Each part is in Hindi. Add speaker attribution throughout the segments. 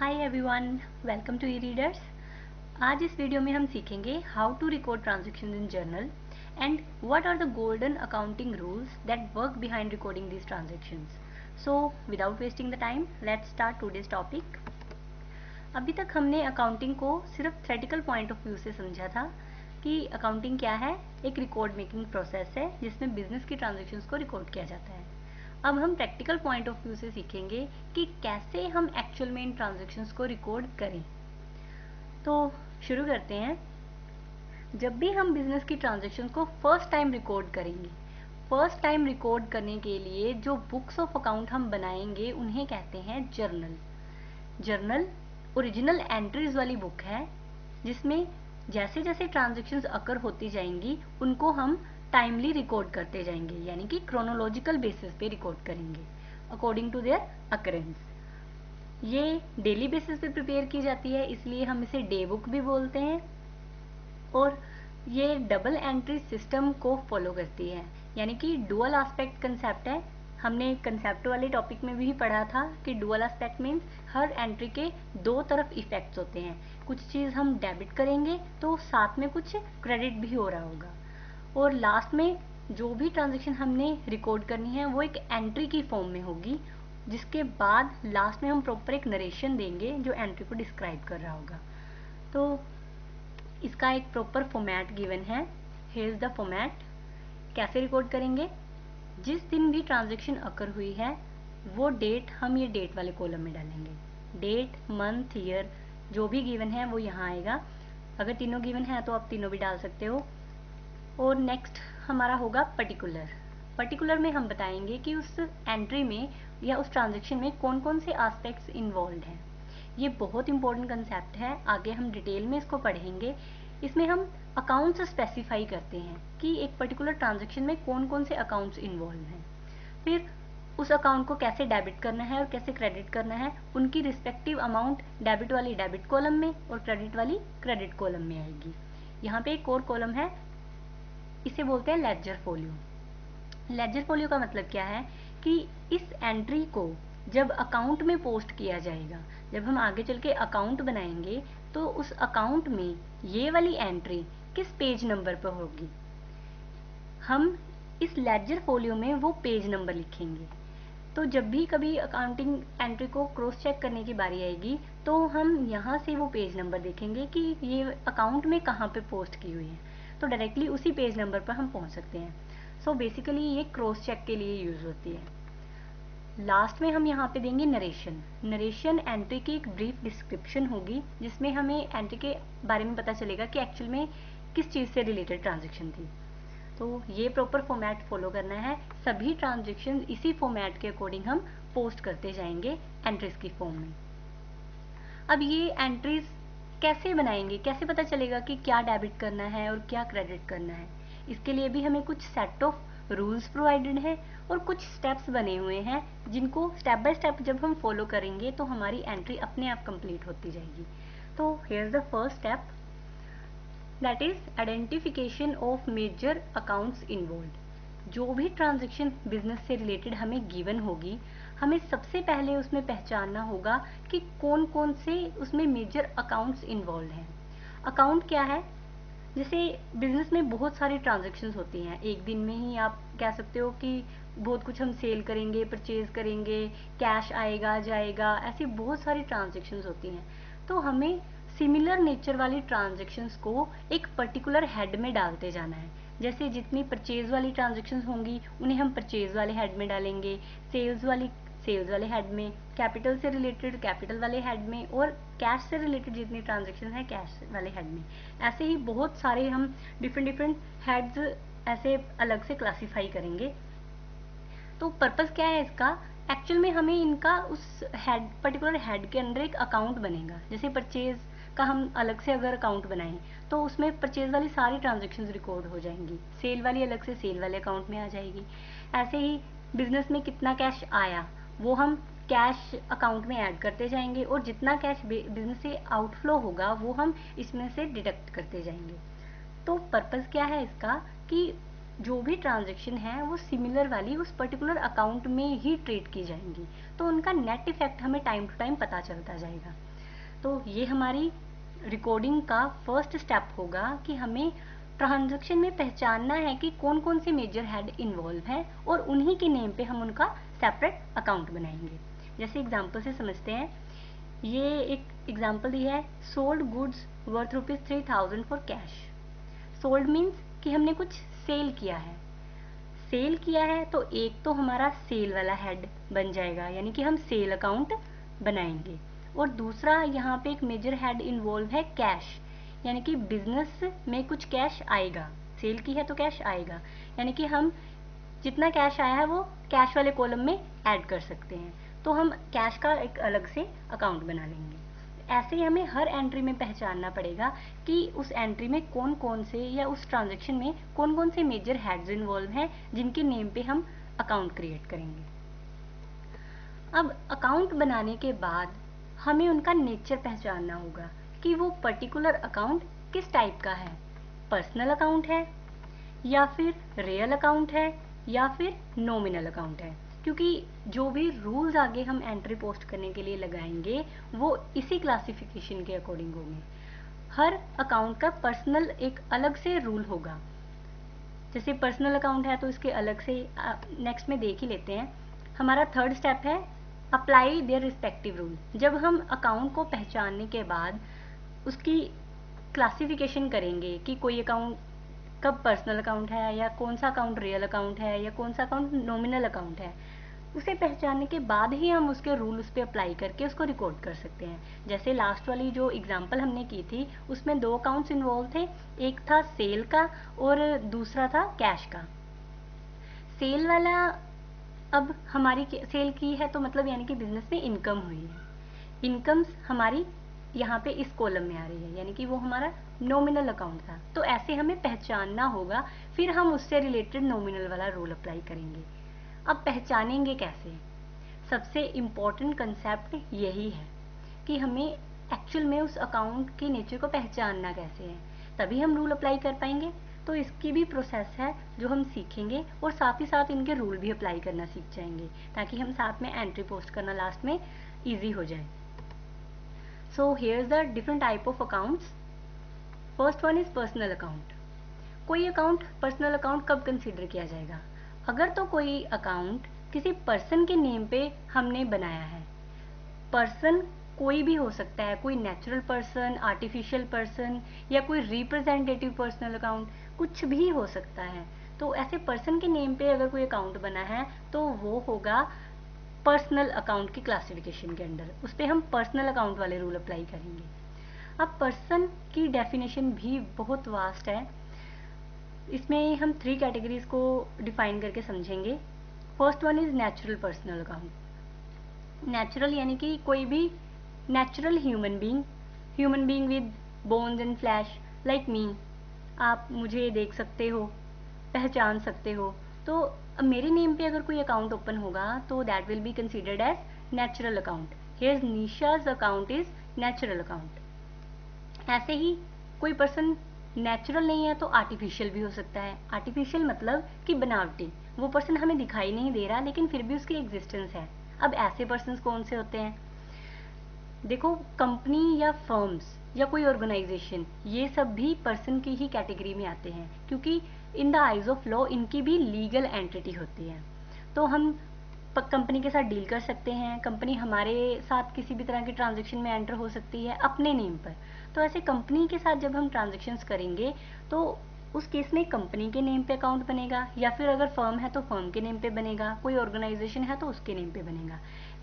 Speaker 1: Hi everyone, welcome to e readers. आज इस वीडियो में हम सीखेंगे how to record transactions in journal and what are the golden accounting rules that work behind recording these transactions. So without wasting the time, let's start today's topic. अभी तक हमने अकाउंटिंग को सिर्फ थ्योरेटिकल पॉइंट ऑफ व्यू से समझा था कि अकाउंटिंग क्या है। एक रिकॉर्ड मेकिंग प्रोसेस है जिसमें बिजनेस की ट्रांजैक्शंस को रिकॉर्ड किया जाता है। अब हम प्रैक्टिकल पॉइंट ऑफ व्यू से सीखेंगे कि कैसे हम एक्चुअल में इन ट्रांजैक्शंस को रिकॉर्ड करें। तो शुरू करते हैं। जब भी हम बिजनेस की ट्रांजैक्शंस को फर्स्ट टाइम रिकॉर्ड करेंगे, फर्स्ट टाइम रिकॉर्ड करने के लिए जो बुक्स ऑफ अकाउंट हम बनाएंगे उन्हें कहते हैं जर्नल। जर्नल ओरिजिनल एंट्रीज वाली बुक है जिसमें जैसे जैसे ट्रांजैक्शंस अकर होती जाएंगी उनको हम टाइमली रिकॉर्ड करते जाएंगे, यानी कि क्रोनोलॉजिकल बेसिस पे रिकॉर्ड करेंगे अकॉर्डिंग टू देयर अकरेंस। ये डेली बेसिस पे प्रिपेयर की जाती है, इसलिए हम इसे डे बुक भी बोलते हैं। और ये डबल एंट्री सिस्टम को फॉलो करती है, यानी कि डुअल एस्पेक्ट कंसेप्ट है। हमने कंसेप्ट वाले टॉपिक में भी पढ़ा था कि डुअल एस्पेक्ट मीन्स हर एंट्री के दो तरफ इफेक्ट्स होते हैं। कुछ चीज़ हम डेबिट करेंगे तो साथ में कुछ क्रेडिट भी हो रहा होगा। और लास्ट में जो भी ट्रांजैक्शन हमने रिकॉर्ड करनी है वो एक एंट्री की फॉर्म में होगी, जिसके बाद लास्ट में हम प्रॉपर एक नरेशन देंगे जो एंट्री को डिस्क्राइब कर रहा होगा। तो इसका एक प्रॉपर फॉर्मेट गिवन है। Here is the format. कैसे रिकॉर्ड करेंगे? जिस दिन भी ट्रांजैक्शन अकर हुई है वो डेट हम ये डेट वाले कॉलम में डालेंगे। डेट, मंथ, ईयर जो भी गिवन है वो यहाँ आएगा। अगर तीनों गिवन है तो आप तीनों भी डाल सकते हो। और नेक्स्ट हमारा होगा पर्टिकुलर। पर्टिकुलर में हम बताएंगे कि उस एंट्री में या उस ट्रांजैक्शन में कौन कौन से एस्पेक्ट्स इन्वॉल्व हैं। ये बहुत इंपॉर्टेंट कंसेप्ट है, आगे हम डिटेल में इसको पढ़ेंगे। इसमें हम अकाउंट्स स्पेसिफाई करते हैं कि एक पर्टिकुलर ट्रांजैक्शन में कौन कौन से अकाउंट्स इन्वॉल्व हैं। फिर उस अकाउंट को कैसे डेबिट करना है और कैसे क्रेडिट करना है, उनकी रिस्पेक्टिव अमाउंट डेबिट वाली डेबिट कॉलम में और क्रेडिट वाली क्रेडिट कॉलम में आएगी। यहाँ पे एक और कॉलम है, इसे बोलते हैं लेजर फोलियो। लेजर फोलियो का मतलब क्या है कि इस एंट्री को जब अकाउंट में पोस्ट किया जाएगा, जब हम आगे चल के अकाउंट बनाएंगे तो उस अकाउंट में ये वाली एंट्री किस पेज नंबर पर होगी, हम इस लेजर फोलियो में वो पेज नंबर लिखेंगे। तो जब भी कभी अकाउंटिंग एंट्री को क्रॉस चेक करने की बारी आएगी तो हम यहाँ से वो पेज नंबर देखेंगे कि ये अकाउंट में कहाँ पे पोस्ट की हुई है, तो डायरेक्टली उसी पेज नंबर पर हम पहुँच सकते हैं। सो बेसिकली ये क्रॉस चेक के लिए यूज होती है। लास्ट में हम यहाँ पे देंगे नरेशन। नरेशन एंट्री की एक ब्रीफ डिस्क्रिप्शन होगी जिसमें हमें एंट्री के बारे में पता चलेगा कि एक्चुअल में किस चीज़ से रिलेटेड ट्रांजेक्शन थी। तो ये प्रॉपर फॉर्मेट फॉलो करना है। सभी ट्रांजेक्शन इसी फॉर्मेट के अकॉर्डिंग हम पोस्ट करते जाएंगे एंट्रीज की फॉर्म में। अब ये एंट्रीज कैसे बनाएंगे, कैसे पता चलेगा कि क्या डेबिट करना है और क्या क्रेडिट करना है? इसके लिए भी हमें कुछ सेट ऑफ रूल्स प्रोवाइडेड है और कुछ स्टेप्स बने हुए हैं जिनको स्टेप बाय स्टेप जब हम फॉलो करेंगे तो हमारी एंट्री अपने आप कंप्लीट होती जाएगी। तो here is the first step, that is identification of major accounts involve. जो भी ट्रांजेक्शन बिजनेस से रिलेटेड हमें गिवन होगी, हमें सबसे पहले उसमें पहचानना होगा कि कौन कौन से उसमें मेजर अकाउंट्स इन्वॉल्व हैं। अकाउंट क्या है? जैसे बिजनेस में बहुत सारी ट्रांजेक्शन्स होती हैं, एक दिन में ही आप कह सकते हो कि बहुत कुछ हम सेल करेंगे, परचेज करेंगे, कैश आएगा जाएगा, ऐसी बहुत सारी ट्रांजेक्शन्स होती हैं। तो हमें सिमिलर नेचर वाली ट्रांजेक्शन्स को एक पर्टिकुलर हेड में डालते जाना है। जैसे जितनी परचेज वाली ट्रांजेक्शन्स होंगी उन्हें हम परचेज वाले हेड में डालेंगे, सेल्स वाली सेल्स वाले हेड में, कैपिटल से रिलेटेड कैपिटल वाले हेड में, और कैश से रिलेटेड जितनी ट्रांजेक्शन है कैश वाले हेड में। ऐसे ही बहुत सारे हम डिफरेंट हेड्स ऐसे अलग से क्लासीफाई करेंगे। तो पर्पस क्या है इसका? एक्चुअल में हमें इनका उस हेड पर्टिकुलर हेड के अंदर एक अकाउंट बनेगा। जैसे परचेज का हम अलग से अगर अकाउंट बनाएं तो उसमें परचेज वाली सारी ट्रांजेक्शन्स रिकॉर्ड हो जाएंगी, सेल वाली अलग से सेल वाले अकाउंट में आ जाएगी। ऐसे ही बिजनेस में कितना कैश आया वो हम कैश अकाउंट में ऐड करते जाएंगे, और जितना कैश बिजनेस से आउटफ्लो होगा वो हम इसमें से डिडक्ट करते जाएंगे। तो पर्पस क्या है इसका कि जो भी ट्रांजेक्शन है वो सिमिलर वाली उस पर्टिकुलर अकाउंट में ही ट्रीट की जाएंगी, तो उनका नेट इफेक्ट हमें टाइम टू टाइम पता चलता जाएगा। तो ये हमारी रिकॉर्डिंग का फर्स्ट स्टेप होगा कि हमें ट्रांजैक्शन में पहचानना है कि कौन कौन से मेजर हेड इन्वॉल्व हैं और उन्हीं के नेम पे हम उनका सेपरेट अकाउंट बनाएंगे। जैसे एग्जांपल से समझते हैं, ये एक एग्जांपल दी है, sold goods worth ₹3000 for cash. Sold means कि हमने कुछ सेल किया है। सेल किया है तो एक तो हमारा सेल वाला हेड बन जाएगा, यानी कि हम सेल अकाउंट बनाएंगे। और दूसरा यहाँ पे एक मेजर हेड इन्वॉल्व है कैश, यानी कि बिजनेस में कुछ कैश आएगा, सेल की है तो कैश आएगा, यानी कि हम जितना कैश आया है वो कैश वाले कॉलम में ऐड कर सकते हैं। तो हम कैश का एक अलग से अकाउंट बना लेंगे। ऐसे ही हमें हर एंट्री में पहचानना पड़ेगा कि उस एंट्री में कौन कौन से या उस ट्रांजैक्शन में कौन कौन से मेजर हेड्स इन्वॉल्व हैं जिनके नेम पे हम अकाउंट क्रिएट करेंगे। अब अकाउंट बनाने के बाद हमें उनका नेचर पहचानना होगा कि वो पर्टिकुलर अकाउंट किस टाइप का है, पर्सनल अकाउंट है या फिर रियल अकाउंट है या फिर नॉमिनल अकाउंट है, क्योंकि जो भी रूल्स आगे हम एंट्री पोस्ट करने के लिए लगाएंगे वो इसी क्लासिफिकेशन के अकॉर्डिंग होंगे। हर अकाउंट का पर्सनल एक अलग से रूल होगा। जैसे पर्सनल अकाउंट है तो इसके अलग से नेक्स्ट में देख ही लेते हैं। हमारा थर्ड स्टेप है अप्लाई देयर रिस्पेक्टिव रूल। जब हम अकाउंट को पहचानने के बाद उसकी क्लासिफिकेशन करेंगे कि कोई अकाउंट कब पर्सनल अकाउंट है या कौन सा अकाउंट रियल अकाउंट है या कौन सा अकाउंट नॉमिनल अकाउंट है, उसे पहचानने के बाद ही हम उसके रूल उस पर अप्लाई करके उसको रिकॉर्ड कर सकते हैं। जैसे लास्ट वाली जो एग्जांपल हमने की थी उसमें 2 अकाउंट्स इन्वॉल्व थे, एक था सेल का और दूसरा था कैश का। सेल वाला, अब हमारी सेल की है तो मतलब यानी कि बिजनेस में इनकम हुई है, इनकम्स हमारी यहाँ पे इस कॉलम में आ रही है, यानी कि वो हमारा नॉमिनल अकाउंट था। तो ऐसे हमें पहचानना होगा, फिर हम उससे रिलेटेड नॉमिनल वाला रूल अप्लाई करेंगे। अब पहचानेंगे कैसे? सबसे इम्पोर्टेंट कंसेप्ट यही है कि हमें एक्चुअल में उस अकाउंट के नेचर को पहचानना कैसे है, तभी हम रूल अप्लाई कर पाएंगे। तो इसकी भी प्रोसेस है जो हम सीखेंगे और साथ ही साथ इनके रूल भी अप्लाई करना सीख जाएंगे ताकि हम साथ में एंट्री पोस्ट करना लास्ट में ईजी हो जाए। So here's the different type of accounts. First one is personal account. कोई अकाउंट पर्सनल अकाउंट कब कंसीडर किया जाएगा? अगर तो कोई अकाउंट किसी पर्सन के नेम पे हमने बनाया है। पर्सन कोई भी हो सकता है, कोई नेचुरल पर्सन, आर्टिफिशियल पर्सन या कोई रिप्रेजेंटेटिव पर्सनल अकाउंट, कुछ भी हो सकता है। तो ऐसे पर्सन के नेम पे अगर कोई अकाउंट बना है तो वो होगा पर्सनल अकाउंट की क्लासिफिकेशन के अंडर, उस पर हम पर्सनल अकाउंट वाले रूल अप्लाई करेंगे। अब पर्सन की डेफिनेशन भी बहुत वास्ट है, इसमें हम 3 कैटेगरीज को डिफाइन करके समझेंगे। First one is natural personal account. Natural यानी कि कोई भी natural human being with bones and flash like me. आप मुझे देख सकते हो, पहचान सकते हो। तो अब मेरे नेम पे अगर कोई अकाउंट ओपन होगा तो that will be considered as natural account. Here's Nisha's account is natural account. ऐसे ही कोई पर्सन नेचुरल नहीं है तो आर्टिफिशियल भी हो सकता है। आर्टिफिशियल मतलब कि बनावटी, वो पर्सन हमें दिखाई नहीं दे रहा लेकिन फिर भी उसकी एग्जिस्टेंस है। अब ऐसे पर्सन कौन से होते हैं? देखो, कंपनी या फर्म्स या कोई ऑर्गेनाइजेशन, ये सब भी पर्सन की ही कैटेगरी में आते हैं क्योंकि in the eyes of law इनकी भी लीगल एंटिटी होती है। तो हम कंपनी के साथ डील कर सकते हैं, कंपनी हमारे साथ किसी भी तरह की ट्रांजेक्शन में एंटर हो सकती है अपने नेम पर। तो ऐसे कंपनी के साथ जब हम ट्रांजेक्शन्स करेंगे तो उस केस में कंपनी के नेम पे अकाउंट बनेगा, या फिर अगर फर्म है तो फर्म के नेम पे बनेगा, कोई ऑर्गेनाइजेशन है तो उसके नेम पे बनेगा।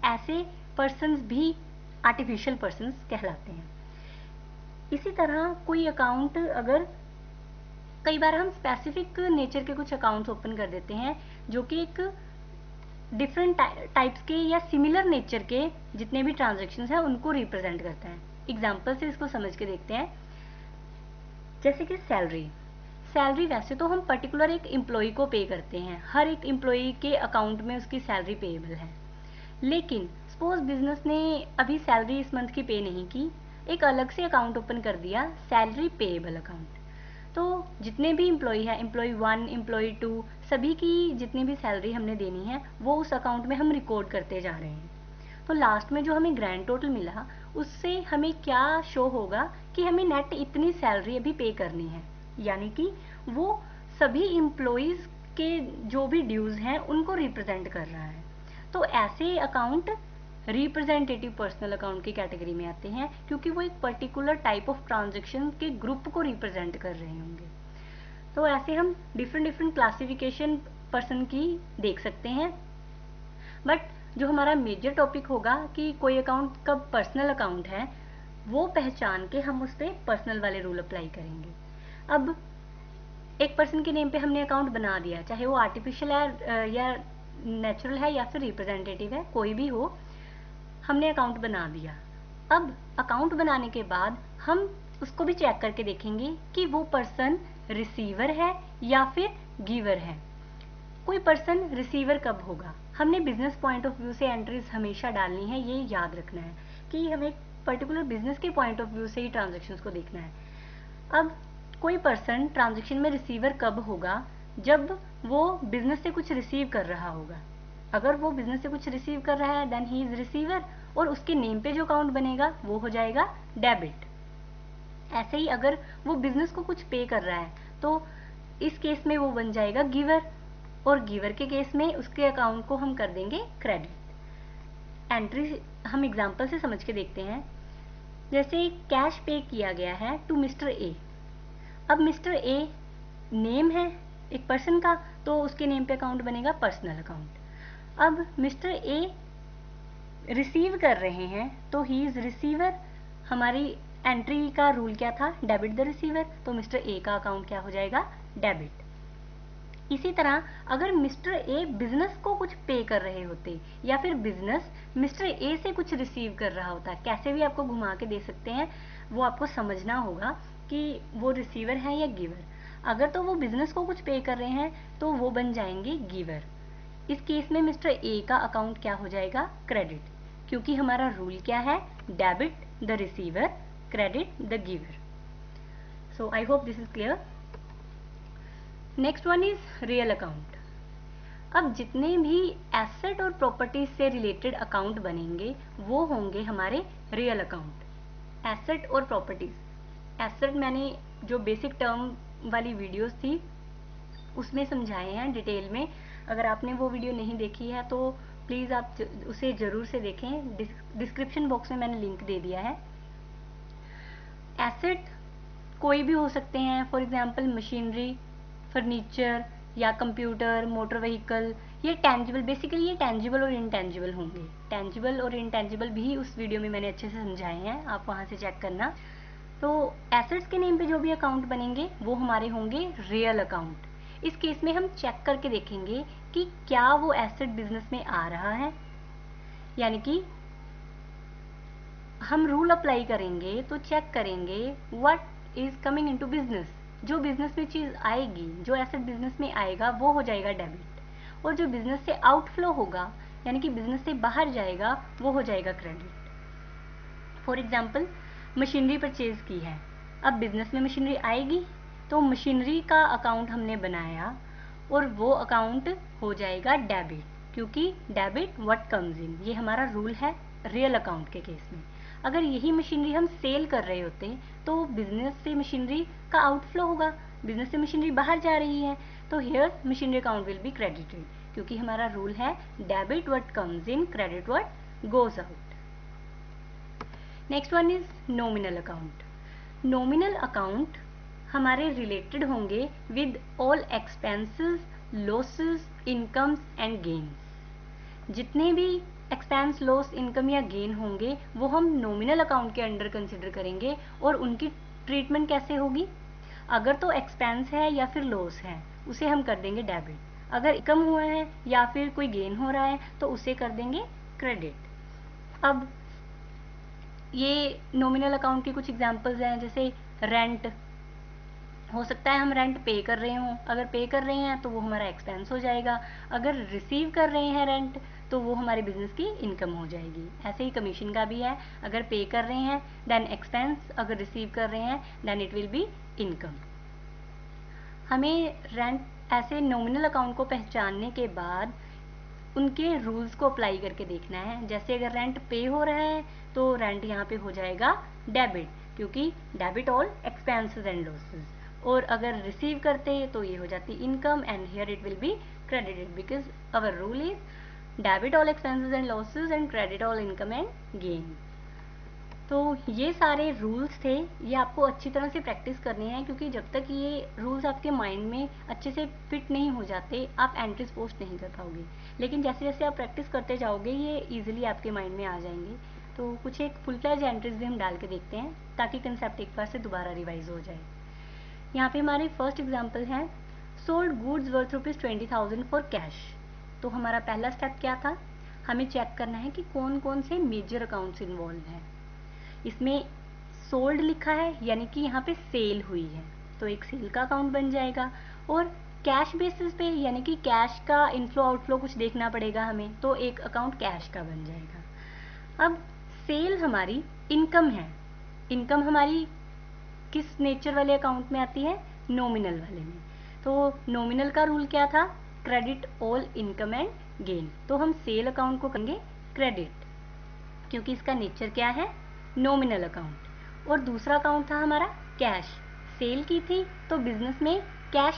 Speaker 1: ऐसे पर्सन्स भी आर्टिफिशियल पर्सन्स कहलाते हैं। इसी तरह कोई अकाउंट, अगर कई बार हम स्पेसिफिक नेचर के कुछ अकाउंट्स ओपन कर देते हैं जो कि एक डिफरेंट टाइप्स के या सिमिलर नेचर के जितने भी ट्रांजेक्शन्स हैं उनको रिप्रेजेंट करता है। एग्जाम्पल से इसको समझ के देखते हैं। जैसे कि सैलरी वैसे तो हम पर्टिकुलर एक एम्प्लॉय को पे करते हैं, हर एक एम्प्लॉय के अकाउंट में उसकी सैलरी पेएबल है। लेकिन सपोज बिजनेस ने अभी सैलरी इस मंथ की पे नहीं की, एक अलग से अकाउंट ओपन कर दिया, सैलरी पेएबल अकाउंट। तो जितने भी एम्प्लॉय है, एम्प्लॉय 1, एम्प्लॉय 2, सभी की जितनी भी सैलरी हमने देनी है वो उस अकाउंट में हम रिकॉर्ड करते जा रहे हैं। तो लास्ट में जो हमें ग्रैंड टोटल मिला उससे हमें क्या शो होगा कि हमें नेट इतनी सैलरी अभी पे करनी है, यानी कि वो सभी एम्प्लॉइज के जो भी ड्यूज हैं उनको रिप्रेजेंट कर रहा है। तो ऐसे अकाउंट रिप्रेजेंटेटिव पर्सनल अकाउंट की कैटेगरी में आते हैं, क्योंकि वो एक पर्टिकुलर टाइप ऑफ ट्रांजेक्शन के ग्रुप को रिप्रेजेंट कर रहे होंगे। तो ऐसे हम डिफरेंट क्लासिफिकेशन पर्सन की देख सकते हैं। बट जो हमारा मेजर टॉपिक होगा कि कोई अकाउंट कब पर्सनल अकाउंट है, वो पहचान के हम उस पर पर्सनल वाले रूल अप्लाई करेंगे। अब एक पर्सन के नेम पे हमने अकाउंट बना दिया, चाहे वो आर्टिफिशियल है या नेचुरल है या फिर रिप्रेजेंटेटिव है, कोई भी हो, हमने अकाउंट बना दिया। अब अकाउंट बनाने के बाद हम उसको भी चेक करके देखेंगे कि वो पर्सन रिसीवर है या फिर गिवर है। कोई पर्सन रिसीवर कब होगा, हमने बिजनेस पॉइंट ऑफ व्यू से एंट्रीज हमेशा डालनी है, ये याद रखना है कि हमें पर्टिकुलर बिजनेस के पॉइंट ऑफ व्यू से ही ट्रांजेक्शन्स को देखना है। अब कोई पर्सन ट्रांजेक्शन में रिसीवर कब होगा, जब वो बिजनेस से कुछ रिसीव कर रहा होगा। अगर वो बिजनेस से कुछ रिसीव कर रहा है देन ही इज रिसीवर, और उसके नेम पे जो अकाउंट बनेगा वो हो जाएगा डेबिट। ऐसे ही अगर वो बिजनेस को कुछ पे कर रहा है तो इस केस में वो बन जाएगा गिवर, और गिवर के केस में उसके अकाउंट को हम कर देंगे क्रेडिट। एंट्री हम एग्जांपल से समझ के देखते हैं। जैसे कैश पे किया गया है टू मिस्टर ए। अब मिस्टर ए नेम है एक पर्सन का, तो उसके नेम पे अकाउंट बनेगा पर्सनल अकाउंट। अब मिस्टर ए रिसीव कर रहे हैं तो ही इज रिसीवर। हमारी एंट्री का रूल क्या था, डेबिट द रिसीवर, तो मिस्टर ए का अकाउंट क्या हो जाएगा, डेबिट। इसी तरह अगर मिस्टर ए बिजनेस को कुछ पे कर रहे होते या फिर बिजनेस मिस्टर ए से कुछ रिसीव कर रहा होता, कैसे भी आपको घुमा के दे सकते हैं, वो आपको समझना होगा कि वो रिसीवर है या गिवर। अगर तो वो बिजनेस को कुछ पे कर रहे हैं तो वो बन जाएंगे गिवर। इस केस में मिस्टर ए का अकाउंट क्या हो जाएगा, क्रेडिट, क्योंकि हमारा रूल क्या है, debit the receiver, credit the giver. So I hope this is clear. Next one is real account. अब जितने भी एसेट और प्रॉपर्टीज से रिलेटेड अकाउंट बनेंगे वो होंगे हमारे रियल अकाउंट। एसेट और प्रॉपर्टीज, एसेट मैंने जो बेसिक टर्म वाली वीडियोस थी उसमें समझाए हैं डिटेल में। अगर आपने वो वीडियो नहीं देखी है तो प्लीज़ आप उसे ज़रूर से देखें, डिस्क्रिप्शन बॉक्स में मैंने लिंक दे दिया है। एसेट कोई भी हो सकते हैं, फॉर एग्जांपल मशीनरी, फर्नीचर या कंप्यूटर, मोटर व्हीकल। ये टेंजिबल, बेसिकली ये टेंजिबल और इनटेंजिबल होंगे। टेंजिबल और इनटेंजिबल भी उस वीडियो में मैंने अच्छे से समझाए हैं, आप वहाँ से चेक करना। तो एसेट्स के नेम पे जो भी अकाउंट बनेंगे वो हमारे होंगे रियल अकाउंट। इस केस में हम चेक करके देखेंगे कि क्या वो एसेट बिजनेस में आ रहा है, यानी कि हम रूल अप्लाई करेंगे तो चेक करेंगे what is coming into business. जो बिजनेस में चीज आएगी, जो एसेट बिजनेस में आएगा वो हो जाएगा डेबिट, और जो बिजनेस से आउटफ्लो होगा यानी कि बिजनेस से बाहर जाएगा वो हो जाएगा credit. For example machinery purchase की है, अब बिजनेस में मशीनरी आएगी तो मशीनरी का अकाउंट हमने बनाया और वो अकाउंट हो जाएगा डेबिट, क्योंकि डेबिट व्हाट कम्स इन, ये हमारा रूल है रियल अकाउंट के केस में। अगर यही मशीनरी हम सेल कर रहे होते तो बिजनेस से मशीनरी का आउटफ्लो होगा, बिजनेस से मशीनरी बाहर जा रही है, तो here machinery account will be credited, क्योंकि हमारा रूल है debit what comes in, credit what goes out. Next one is nominal account. Nominal account हमारे रिलेटेड होंगे with all expenses, losses, incomes and gains. जितने भी एक्सपेंस, लॉस, इनकम या गेन होंगे वो हम नॉमिनल अकाउंट के अंडर कंसिडर करेंगे, और उनकी ट्रीटमेंट कैसे होगी, अगर तो एक्सपेंस है या फिर लॉस है उसे हम कर देंगे डेबिट, अगर इनकम हुआ है या फिर कोई गेन हो रहा है तो उसे कर देंगे क्रेडिट। अब ये नॉमिनल अकाउंट की कुछ एग्जांपल्स हैं, जैसे रेंट हो सकता है हम रेंट पे कर रहे हों, अगर पे कर रहे हैं तो वो हमारा एक्सपेंस हो जाएगा, अगर रिसीव कर रहे हैं रेंट तो वो हमारे बिजनेस की इनकम हो जाएगी। ऐसे ही कमीशन का भी है, अगर पे कर रहे हैं देन एक्सपेंस, अगर रिसीव कर रहे हैं then it will be income. हमें रेंट ऐसे नॉमिनल अकाउंट को पहचानने के बाद उनके रूल्स को अप्लाई करके देखना है। जैसे अगर रेंट पे हो रहा है तो रेंट यहाँ पे हो जाएगा डेबिट, क्योंकि debit all expenses and losses. और अगर रिसीव करते हैं तो ये हो जाती income and here it will be credited because our rule is debit all expenses and losses and credit all income and gain. तो ये सारे रूल्स थे, ये आपको अच्छी तरह से प्रैक्टिस करने हैं, क्योंकि जब तक ये रूल्स आपके माइंड में अच्छे से फिट नहीं हो जाते आप एंट्रीज पोस्ट नहीं कर पाओगे। लेकिन जैसे जैसे आप प्रैक्टिस करते जाओगे ये इजीली आपके माइंड में आ जाएंगे। तो कुछ एक फुल फ्लैज एंट्रीज भी हम डाल के देखते हैं ताकि कंसेप्ट एक बार से दोबारा रिवाइज हो जाए। यहाँ पे हमारी फर्स्ट एग्जाम्पल है sold goods worth ₹20,000 for cash. तो हमारा पहला स्टेप क्या था, हमें चेक करना है कि कौन कौन से मेजर अकाउंट्स इन्वॉल्व हैं। इसमें सोल्ड लिखा है यानी कि यहाँ पे सेल हुई है, तो एक सेल का अकाउंट बन जाएगा। और कैश बेसिस पे यानी कि कैश का इनफ्लो आउटफ्लो कुछ देखना पड़ेगा हमें, तो एक अकाउंट कैश का बन जाएगा। अब सेल हमारी इनकम है, इनकम हमारी किस नेचर वाले अकाउंट में आती है, नॉमिनल वाले में। तो नॉमिनल का रूल क्या था, credit all income and gain. तो हम सेल अकाउंट को करेंगे क्रेडिट क्योंकि इसका नेचर क्या है, नॉमिनल अकाउंट। और दूसरा अकाउंट था हमारा कैश, सेल की थी तो बिजनेस में कैश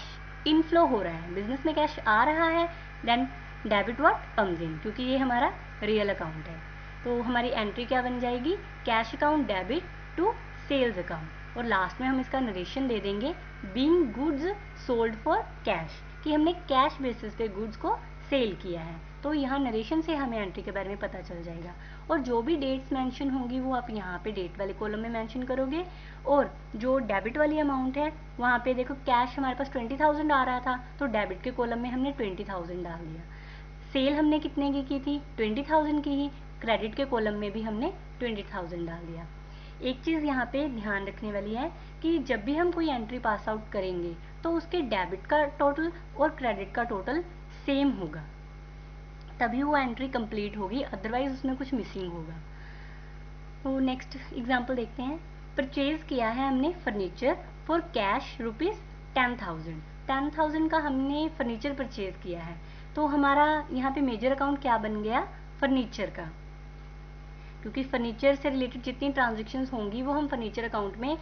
Speaker 1: इनफ्लो हो रहा है, बिजनेस में कैश आ रहा है, then debit what comes in, क्योंकि ये हमारा रियल अकाउंट है। तो हमारी एंट्री क्या बन जाएगी, cash account debit to sales account. और लास्ट में हम इसका नरेशन दे देंगे being goods sold for cash, कि हमने कैश बेसिस पे गुड्स को सेल किया है। तो यहाँ नरेशन से हमें एंट्री के बारे में पता चल जाएगा। और जो भी डेट्स मेंशन होंगी वो आप यहाँ पे डेट वाले कॉलम में मेंशन करोगे। और जो डेबिट वाली अमाउंट है वहाँ पे देखो कैश हमारे पास 20,000 आ रहा था, तो डेबिट के कॉलम में हमने 20,000 डाल दिया। सेल हमने कितने की थी, 20,000 की ही, क्रेडिट के कॉलम में भी हमने 20,000 डाल दिया। एक चीज़ यहाँ पे ध्यान रखने वाली है कि जब भी हम कोई एंट्री पास आउट करेंगे तो उसके डेबिट का टोटल और क्रेडिट का टोटल सेम होगा, तभी वो एंट्री कंप्लीट होगी, अदरवाइज उसमें कुछ मिसिंग होगा। तो नेक्स्ट एग्जांपल देखते हैं। परचेज किया है हमने फर्नीचर फॉर कैश ₹10,000। 10,000 का हमने फर्नीचर परचेज किया है, तो हमारा यहाँ पे मेजर अकाउंट क्या बन गया, फर्नीचर का, क्योंकि फर्नीचर से रिलेटेड जितनी ट्रांजेक्शन्स होंगी वो हम फर्नीचर अकाउंट में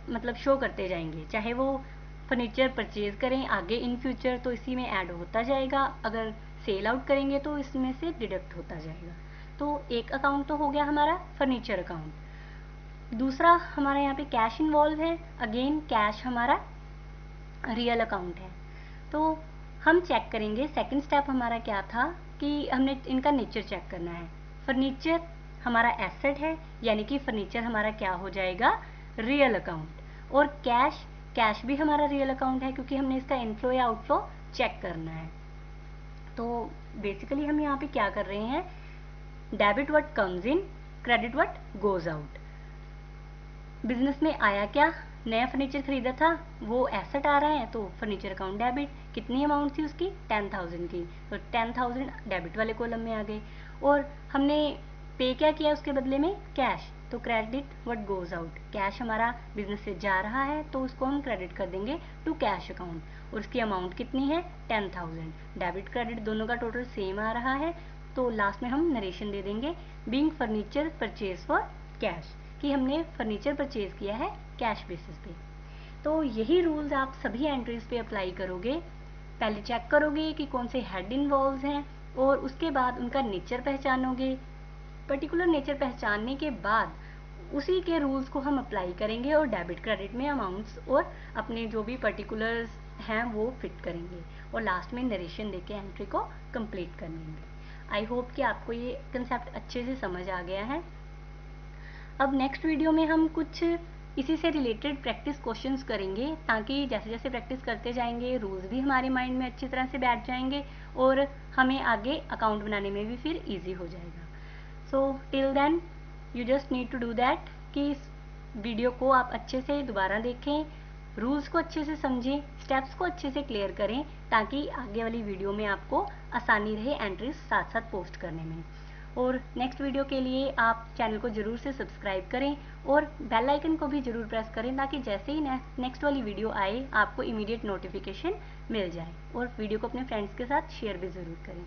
Speaker 1: मतलब शो करते जाएंगे, चाहे वो फर्नीचर परचेज करें आगे इन फ्यूचर तो इसी में ऐड होता जाएगा, अगर सेल आउट करेंगे तो इसमें से डिडक्ट होता जाएगा। तो एक अकाउंट तो हो गया हमारा फर्नीचर अकाउंट। दूसरा हमारा यहाँ पे कैश इन्वॉल्व है, अगेन कैश हमारा रियल अकाउंट है। तो हम चेक करेंगे, सेकंड स्टेप हमारा क्या था कि हमने इनका नेचर चेक करना है। फर्नीचर हमारा एसेट है यानी कि फर्नीचर हमारा क्या हो जाएगा, रियल अकाउंट। और कैश भी हमारा रियल अकाउंट है क्योंकि हमने इसका इनफ्लो या आउटफ्लो चेक करना है। तो बेसिकली हम यहाँ पे क्या कर रहे हैं, debit what comes in, credit what goes out. Business में आया क्या, नया फर्नीचर खरीदा था, वो एसेट आ रहा है तो फर्नीचर अकाउंट डेबिट। कितनी अमाउंट थी उसकी, 10,000 की, तो 10,000 डेबिट वाले कॉलम में आ गए। और हमने पे क्या किया उसके बदले में, कैश, तो credit what goes out. Cash हमारा बिजनेस से जा रहा है तो उसको हम क्रेडिट कर देंगे टू कैश अकाउंट। और उसकी अमाउंट कितनी है, 10,000। डेबिट क्रेडिट दोनों का टोटल सेम आ रहा है, तो लास्ट में हम नरेशन दे देंगे being furniture purchase for cash, कि हमने फर्नीचर परचेज किया है कैश बेसिस पे। तो यही रूल्स आप सभी एंट्रीज पे अप्लाई करोगे। पहले चेक करोगे कि कौन से हेड इन्वॉल्व हैं और उसके बाद उनका नेचर पहचानोगे। पर्टिकुलर नेचर पहचानने के बाद उसी के रूल्स को हम अप्लाई करेंगे और डेबिट क्रेडिट में अमाउंट्स और अपने जो भी पर्टिकुलर्स हैं वो फिट करेंगे और लास्ट में नरेशन देके एंट्री को कंप्लीट कर लेंगे। आई होप कि आपको ये कंसेप्ट अच्छे से समझ आ गया है। अब नेक्स्ट वीडियो में हम कुछ इसी से रिलेटेड प्रैक्टिस क्वेश्चंस करेंगे ताकि जैसे जैसे प्रैक्टिस करते जाएंगे रूल्स भी हमारे माइंड में अच्छी तरह से बैठ जाएंगे और हमें आगे अकाउंट बनाने में भी फिर इजी हो जाएगा। So till then you just need to do that कि इस वीडियो को आप अच्छे से दोबारा देखें, रूल्स को अच्छे से समझें, स्टेप्स को अच्छे से क्लियर करें ताकि आगे वाली वीडियो में आपको आसानी रहे एंट्रीज साथ साथ पोस्ट करने में। और नेक्स्ट वीडियो के लिए आप चैनल को जरूर से सब्सक्राइब करें और बेल आइकन को भी जरूर प्रेस करें ताकि जैसे ही नेक्स्ट वाली वीडियो आए आपको इमीडिएट नोटिफिकेशन मिल जाए। और वीडियो को अपने फ्रेंड्स के साथ शेयर भी ज़रूर करें।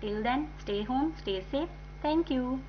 Speaker 1: Till then, stay home, stay safe. Thank you.